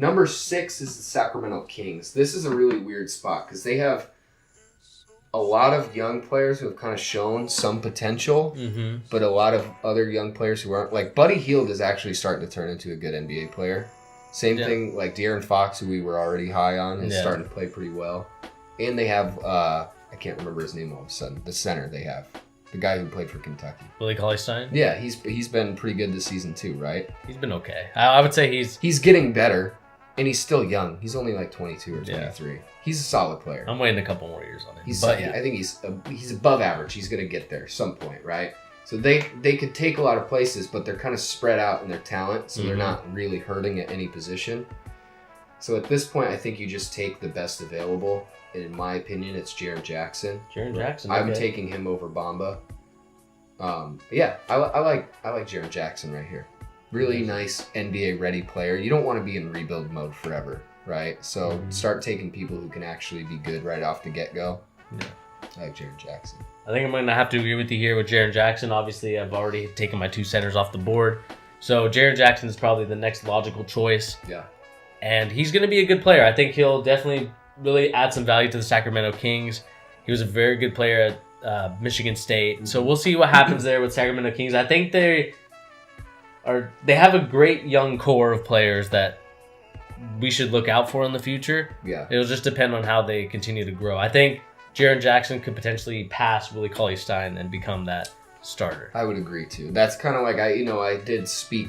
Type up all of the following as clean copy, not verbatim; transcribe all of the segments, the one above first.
Number 6 is the Sacramento Kings. This is a really weird spot because they have a lot of young players who have kind of shown some potential, but a lot of other young players who aren't. Like, Buddy Hield is actually starting to turn into a good NBA player. Same thing, like De'Aaron Fox, who we were already high on, is starting to play pretty well. And they have, I can't remember his name all of a sudden, the center they have. The guy who played for Kentucky. Willie Cauley-Stein? Yeah, he's been pretty good this season too, right? He's been okay. I would say he's getting better, and he's still young. He's only like 22 or 23. Yeah. He's a solid player. I'm waiting a couple more years on him. I think he's above average. He's going to get there some point, right? So they could take a lot of places, but they're kind of spread out in their talent, so they're not really hurting at any position. So at this point, I think you just take the best available. And in my opinion, it's Jaren Jackson. I'm taking him over Bamba. Yeah, I like Jaren Jackson right here. Really nice NBA ready player. You don't want to be in rebuild mode forever, right? So start taking people who can actually be good right off the get-go. Yeah. I like Jaren Jackson. I think I'm going to have to agree with you here with Jaren Jackson. Obviously, I've already taken my 2 centers off the board. So Jaren Jackson is probably the next logical choice. Yeah. And he's going to be a good player. I think he'll definitely really add some value to the Sacramento Kings. He was a very good player at Michigan State. So we'll see what happens there with Sacramento Kings. I think they have a great young core of players that we should look out for in the future. Yeah. It'll just depend on how they continue to grow. I think Jaren Jackson could potentially pass Willie Cauley-Stein and become that starter. I would agree too. That's kind of like I did speak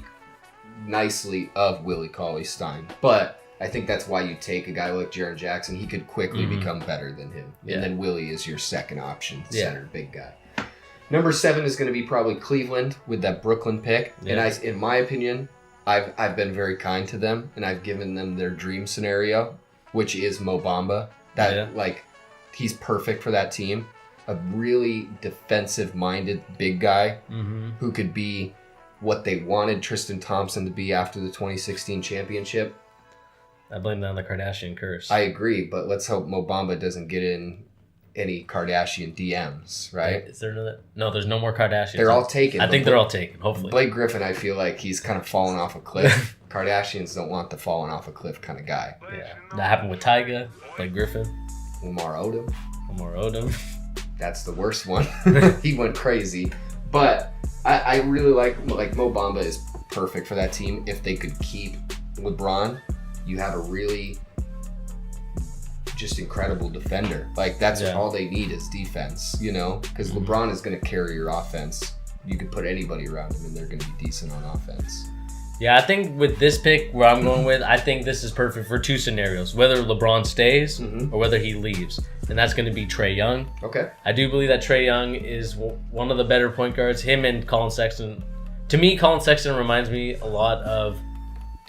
nicely of Willie Cauley-Stein, but I think that's why you take a guy like Jaren Jackson. He could quickly become better than him. Yeah. And then Willie is your second option, center, big guy. Number 7 is going to be probably Cleveland with that Brooklyn pick. Yeah. And in my opinion, I've been very kind to them, and I've given them their dream scenario, which is Mo Bamba. He's perfect for that team. A really defensive-minded big guy who could be what they wanted Tristan Thompson to be after the 2016 championship. I blame that on the Kardashian curse. I agree, but let's hope Mo Bamba doesn't get in any Kardashian DMs, right? Is there another? No, there's no more Kardashians. They're all taken. I think they're all taken, hopefully. Blake Griffin, I feel like he's kind of fallen off a cliff. Kardashians don't want the falling off a cliff kind of guy. Yeah. That happened with Tyga, Blake Griffin. Lamar Odom. That's the worst one. He went crazy. But I really like Mo Bamba is perfect for that team. If they could keep LeBron, you have a really just incredible defender. Like, that's all they need is defense, because LeBron is going to carry your offense. You could put anybody around him and they're going to be decent on offense. Yeah, I think with this pick, where I'm going with, I think this is perfect for 2 scenarios, whether LeBron stays or whether he leaves. And that's going to be Trae Young. Okay. I do believe that Trae Young is one of the better point guards. Him and Colin Sexton. To me, Colin Sexton reminds me a lot of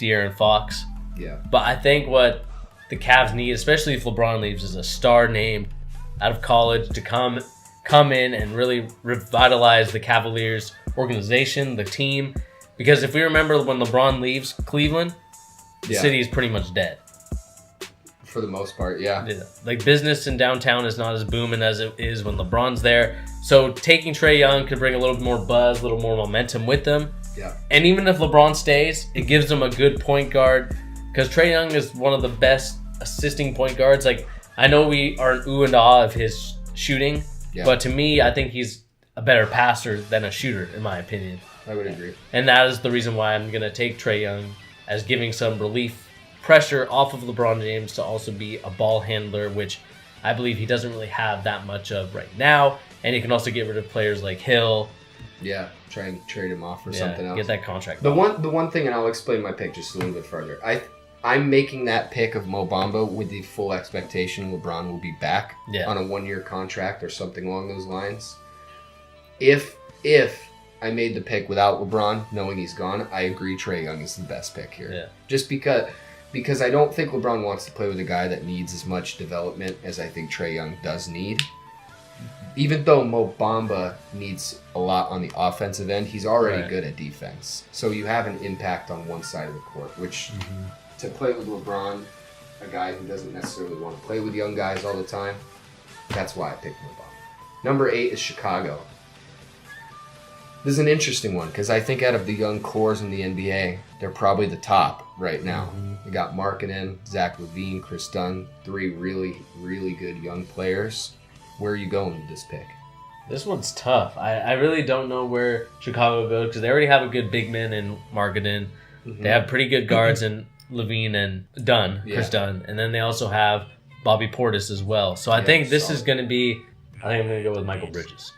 De'Aaron Fox. Yeah. But I think what the Cavs need, especially if LeBron leaves, is a star name out of college to come in and really revitalize the Cavaliers organization, the team. Because if we remember when LeBron leaves Cleveland, the city is pretty much dead. For the most part, yeah. Like, business in downtown is not as booming as it is when LeBron's there. So taking Trae Young could bring a little more buzz, a little more momentum with them. Yeah. And even if LeBron stays, it gives them a good point guard. Because Trae Young is one of the best assisting point guards. Like, I know we are in ooh and ah of his shooting, but to me, I think he's a better passer than a shooter, in my opinion. I would agree. And that is the reason why I'm going to take Trae Young as giving some relief pressure off of LeBron James to also be a ball handler, which I believe he doesn't really have that much of right now. And he can also get rid of players like Hill. Yeah, try and trade him off for something else. Get that contract. The one thing, and I'll explain my pick just a little bit further. I'm making that pick of Mo Bamba with the full expectation LeBron will be back on a 1-year contract or something along those lines. If I made the pick without LeBron, knowing he's gone, I agree Trae Young is the best pick here. Yeah. Just because I don't think LeBron wants to play with a guy that needs as much development as I think Trae Young does need. Even though Mo Bamba needs a lot on the offensive end, he's already good at defense. So you have an impact on one side of the court, which to play with LeBron, a guy who doesn't necessarily want to play with young guys all the time, that's why I picked Mo Bamba. Number 8 is Chicago. This is an interesting one because I think out of the young cores in the NBA, they're probably the top right now. We got Markkanen, Zach LaVine, Chris Dunn, 3 really, really good young players. Where are you going with this pick? This one's tough. I really don't know where Chicago goes because they already have a good big man in Markkanen. They have pretty good guards in LaVine and Dunn, Chris Dunn. And then they also have Bobby Portis as well. So I think this is going to be, I think I'm going to go with Michael Bridges.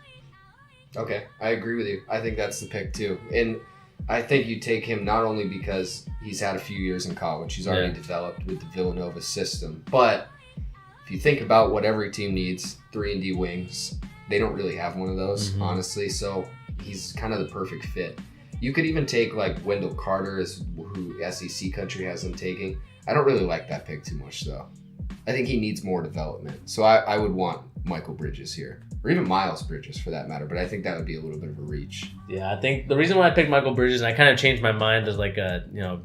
Okay, I agree with you. I think that's the pick too. And I think you take him not only because he's had a few years in college, he's already developed with the Villanova system, but if you think about what every team needs, 3-and-D wings, they don't really have one of those, honestly, so he's kind of the perfect fit. You could even take like Wendell Carter, who SEC country has him taking. I don't really like that pick too much though. I think he needs more development. So I would want Michael Bridges here. Or even Miles Bridges for that matter, but I think that would be a little bit of a reach. Yeah, I think the reason why I picked Michael Bridges, and I kind of changed my mind as like a,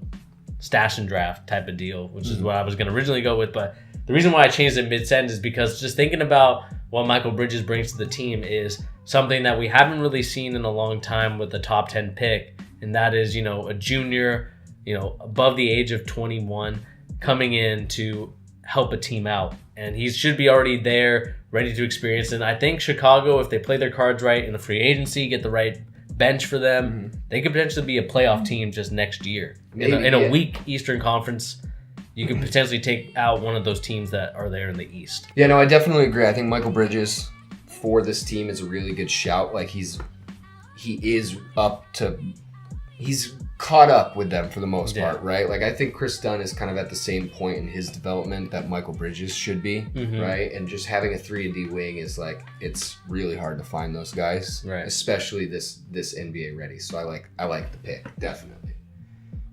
stash and draft type of deal, which is what I was going to originally go with, but the reason why I changed it mid-sentence is because just thinking about what Michael Bridges brings to the team is something that we haven't really seen in a long time with the top 10 pick, and that is, a junior, above the age of 21 coming in to help a team out. And he should be already there, ready to experience it. And I think Chicago, if they play their cards right in the free agency, get the right bench for them, they could potentially be a playoff team just next year. In a weak Eastern Conference, you could potentially take out one of those teams that are there in the East. Yeah, no, I definitely agree. I think Michael Bridges for this team is a really good shout. Like he's caught up with them for the most part, right? Like I think Chris Dunn is kind of at the same point in his development that Michael Bridges should be, right? And just having a 3-and-D wing is like, it's really hard to find those guys, right? Especially this NBA ready. So I like the pick, definitely.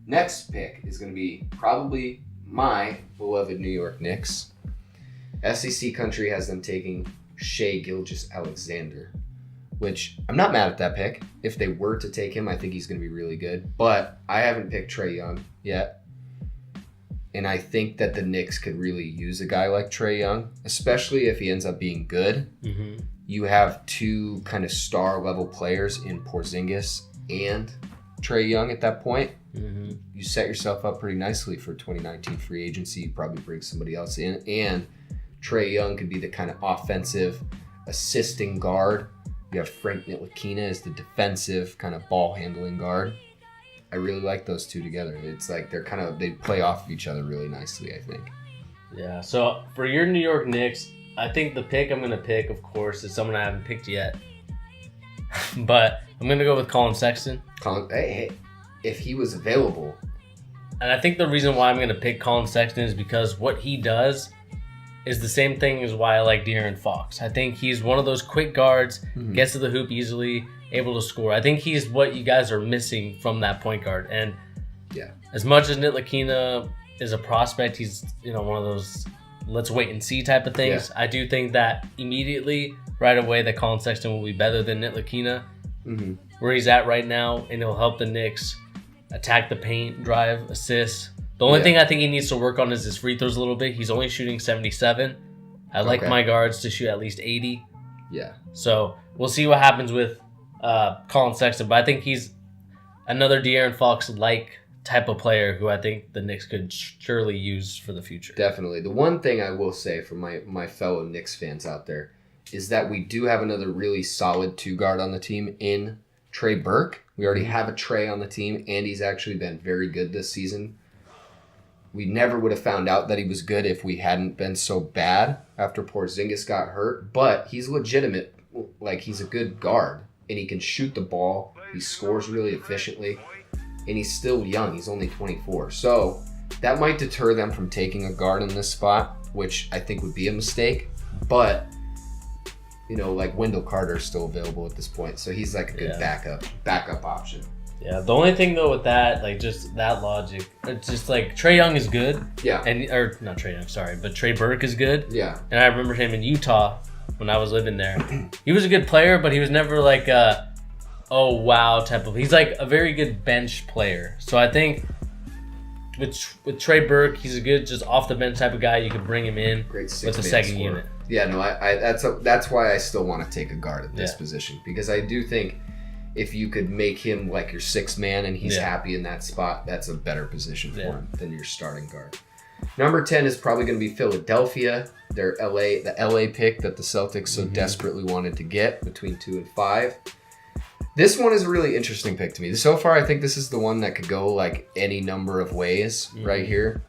Next pick is going to be probably my beloved New York Knicks. SEC country has them taking Shai Gilgeous-Alexander, which I'm not mad at that pick. If they were to take him, I think he's going to be really good. But I haven't picked Trae Young yet. And I think that the Knicks could really use a guy like Trae Young, especially if he ends up being good. You have 2 kind of star-level players in Porzingis and Trae Young at that point. You set yourself up pretty nicely for 2019 free agency. You probably bring somebody else in. And Trae Young could be the kind of offensive assisting guard. You have Frank Ntilikina as the defensive kind of ball handling guard. I really like those 2 together. It's like they play off of each other really nicely, I think. Yeah. So for your New York Knicks, I think the pick I'm going to pick, of course, is someone I haven't picked yet. But I'm going to go with Colin Sexton. Hey, if he was available. And I think the reason why I'm going to pick Colin Sexton is because what he does is the same thing as why I like De'Aaron Fox. I think he's one of those quick guards, gets to the hoop easily, able to score. I think he's what you guys are missing from that point guard. And as much as Ntilikina is a prospect, he's one of those let's wait and see type of things. I do think that immediately, right away, that Colin Sexton will be better than Ntilikina, where he's at right now, and it'll help the Knicks attack the paint, drive, assist. The only thing I think he needs to work on is his free throws a little bit. He's only shooting 77. I like my guards to shoot at least 80. Yeah. So we'll see what happens with Colin Sexton. But I think he's another De'Aaron Fox-like type of player who I think the Knicks could surely use for the future. Definitely. The one thing I will say for my fellow Knicks fans out there is that we do have another really solid 2-guard on the team in Trey Burke. We already have a Trey on the team, and he's actually been very good this season. We never would have found out that he was good if we hadn't been so bad after Porzingis got hurt. But he's legitimate. Like, he's a good guard, and he can shoot the ball. He scores really efficiently, and he's still young. He's only 24. So that might deter them from taking a guard in this spot, which I think would be a mistake. But, like Wendell Carter is still available at this point. So he's like a good backup option. Yeah, the only thing though with that, like just that logic, it's just like Trae Young is good. Yeah. Or not Trae Young, sorry, but Trey Burke is good. Yeah. And I remember him in Utah when I was living there. He was a good player, but he was never like a, oh wow type of. He's like a very good bench player. So I think with Trey Burke, he's a good just off the bench type of guy. You could bring him in with a second unit. Yeah, no, that's why I still want to take a guard at this position, because I do think if you could make him like your sixth man and he's happy in that spot, that's a better position for him than your starting guard. Number 10 is probably going to be Philadelphia. The LA pick that the Celtics so desperately wanted to get between 2 and 5. This one is a really interesting pick to me. So far, I think this is the one that could go like any number of ways right here,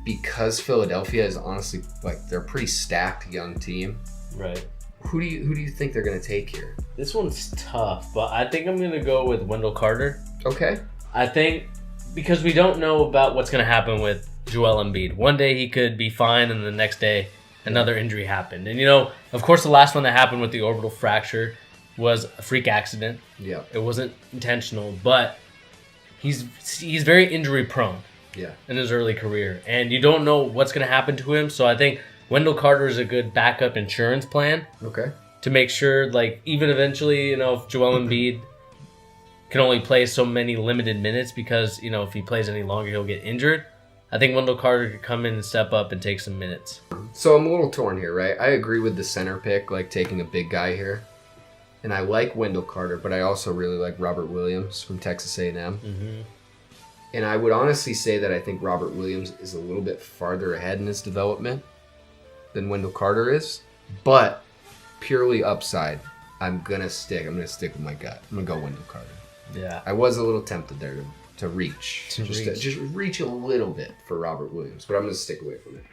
because Philadelphia is honestly like they're a pretty stacked young team. Right. Who do you think they're going to take here? This one's tough, but I think I'm going to go with Wendell Carter. Okay. I think because we don't know about what's going to happen with Joel Embiid. One day he could be fine, and the next day another injury happened. And, of course, the last one that happened with the orbital fracture was a freak accident. Yeah. It wasn't intentional, but he's very injury prone in his early career. And you don't know what's going to happen to him, so I think Wendell Carter is a good backup insurance plan. Okay. To make sure, like, even eventually, if Joel Embiid can only play so many limited minutes because, if he plays any longer, he'll get injured. I think Wendell Carter could come in and step up and take some minutes. So I'm a little torn here, right? I agree with the center pick, like taking a big guy here. And I like Wendell Carter, but I also really like Robert Williams from Texas A&M. Mm-hmm. And I would honestly say that I think Robert Williams is a little bit farther ahead in his development than Wendell Carter is. But purely upside, I'm gonna stick with my gut. I'm gonna go Wendell Carter. Yeah. I was a little tempted there to reach. Just reach a little bit for Robert Williams, but I'm gonna stick away from it.